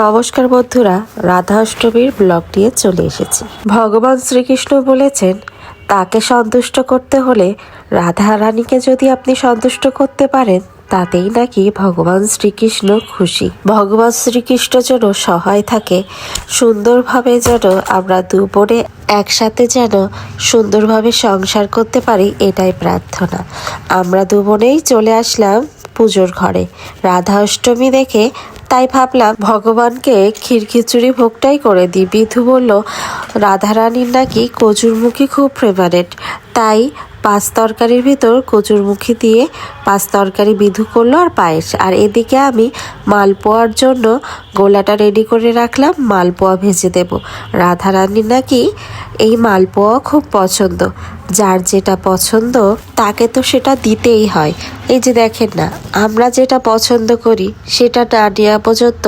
নমস্কার বন্ধুরা, রাধা অষ্টমীর ব্লগ নিয়ে চলে এসেছি। ভগবান শ্রীকৃষ্ণ বলেছেন তাকে সন্তুষ্ট করতে হলে রাধা রানীকে যদি আপনি সন্তুষ্ট করতে পারেন তাতেই নাকি ভগবান শ্রীকৃষ্ণ খুশি। ভগবান শ্রীকৃষ্ণ যেন সহায় থাকে, সুন্দরভাবে যেন আমরা দু বোনে একসাথে যেন সুন্দরভাবে সংসার করতে পারি, এটাই প্রার্থনা। আমরা দু বোনেই চলে আসলাম পুজোর ঘরে রাধা অষ্টমী দেখে, তাই ভাবলাম ভগবানকে ক্ষীর খিচুড়ি ভোগটাই করে দিই। বিধু বলল রাধারানীর নাকি কচুরমুখী খুব ফেভারেট, তাই পাঁচ তরকারির ভিতর কচুরমুখী দিয়ে পাঁচ তরকারি বিধু করলো আর পায়েস। আর এদিকে আমি মালপোয়ার জন্য গোলাটা রেডি করে রাখলাম, মালপোয়া ভেজে দেব। রাধারানীর নাকি এই মালপোয়া খুব পছন্দ, যার যেটা পছন্দ তাকে তো সেটা দিতেই হয়। এই যে দেখেন না, আমরা যেটা পছন্দ করি সেটা না নেওয়া পর্যন্ত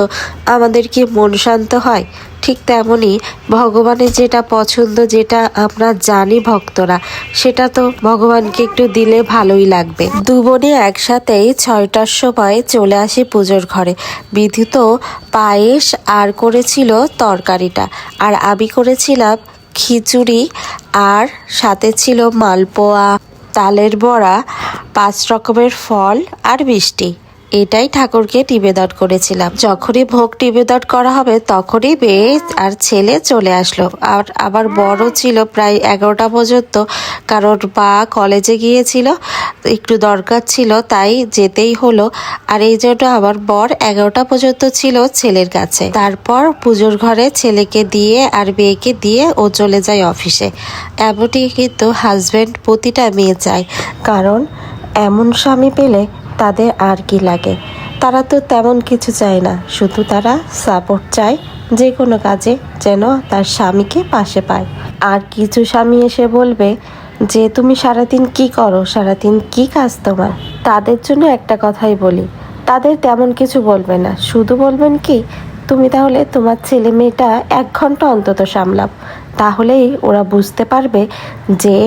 আমাদের কি মন শান্ত হয়? ঠিক তেমনই ভগবানের যেটা পছন্দ, যেটা আমরা জানি ভক্তরা, সেটা তো ভগবানকে একটু দিলে ভালোই লাগবে। দু বোনে একসাথেই 6টার সময় চলে আসি পুজোর ঘরে। বিধু তো পায়েস আর করেছিল তরকারিটা, আর আমি করেছিলাম খিচুড়ি, আর সাথে ছিল মালপোয়া, তালের বড়া, 5 রকমের ফল আর মিষ্টি। এটাই ঠাকুরকে নিবেদন করেছিলাম। যখনই ভোগ নিবেদন করা হবে তখনই মেয়ে আর ছেলে চলে আসলো। আর আবার বড় ছিল প্রায় 11টা পর্যন্ত, কারণ মা কলেজে গিয়েছিল, একটু দরকার ছিল তাই যেতেই হলো। আর এই জন্য আমার বর 11টা পর্যন্ত ছিল ছেলের কাছে। তারপর পুজোর ঘরে ছেলেকে দিয়ে আর মেয়েকে দিয়ে ও চলে যায় অফিসে। এমনই কিন্তু হাজব্যান্ড প্রতিটা মেয়ে চায়, কারণ এমন স্বামী পেলে তাদের আর কি লাগে। তারা তো তেমন কিছু চায় না, শুধু তারা সাপোর্ট চায় যে কোনো কাজে যেন তার স্বামীকে পাশে পায়। আর কিছু স্বামী এসে বলবে যে তুমি সারাদিন কি করো, সারাদিন কি কাজ তোমার। তাদের জন্য একটা কথাই বলি, তাদের তেমন কিছু বলবে না, শুধু বলবেন কি তুমি তাহলে তোমার ছেলে মেয়েটা 1 ঘন্টা অন্তত সামলাও, তাহলেই ওরা বুঝতে পারবে যে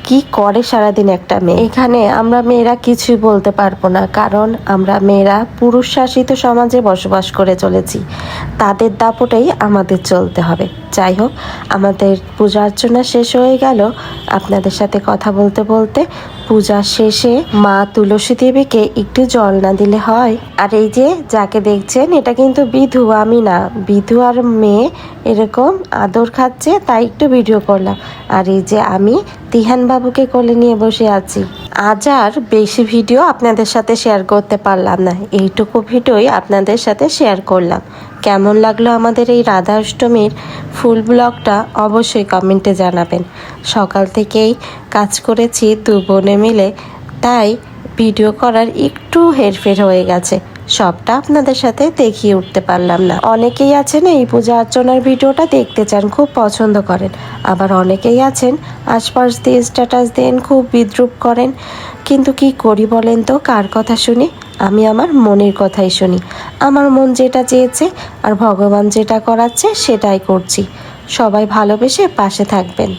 কি করে সারাদিন একটা মেয়ে। এখানে আমরা মেয়েরা কিছুই বলতে পারবো না, কারণ আমরা মেয়েরা পুরুষ শাসিত সমাজে বসবাস করে চলেছি। তাদের দাপটেই আমাদের চলতে হবে। যাই হোক, আমাদের পূজা অর্চনা শেষ হয়ে গেল। আপনাদের সাথে কথা বলতে বলতে পূজা শেষে মা তুলসী দেবীকে একটু জল না দিলে হয়। আর এই যে যাকে দেখছেন, এটা কিন্তু বিধু, আমি না। বিধু আর মেয়ে এরকম আদর খাচ্ছে, তাই একটু ভিডিও করলাম। আর এই যে আমি তিহান বাবুকে কোলে নিয়ে বসে আছি। আজ আর বেশি ভিডিও আপনাদের সাথে শেয়ার করতে পারলাম না, এইটুকু ভিডিওই আপনাদের সাথে শেয়ার করলাম। কেমন লাগলো আমাদের এই রাধা অষ্টমীর ফুল ব্লগটা অবশ্যই কমেন্টে জানাবেন। সকাল থেকেই কাজ করেছি দু বোনে মিলে, তাই ভিডিও করার একটু হেরফের হয়ে গেছে, সবটা আপনাদের সাথে দেখিয়ে উঠতে পারলাম না। অনেকেই আছেন এই পূজা অর্চনার ভিডিওটা দেখতে চান, খুব পছন্দ করেন। আবার অনেকেই আছেন আশপাশ দিয়ে স্ট্যাটাস দেন, খুব বিদ্রুপ করেন। কিন্তু কি করি বলেন তো, কার কথা শুনি? আমি আমার মনের কথাই শুনি। আমার মন যেটা চেয়েছে আর ভগবান যেটা করাচ্ছে সেটাই করছি। সবাই ভালোবেসে পাশে থাকবেন।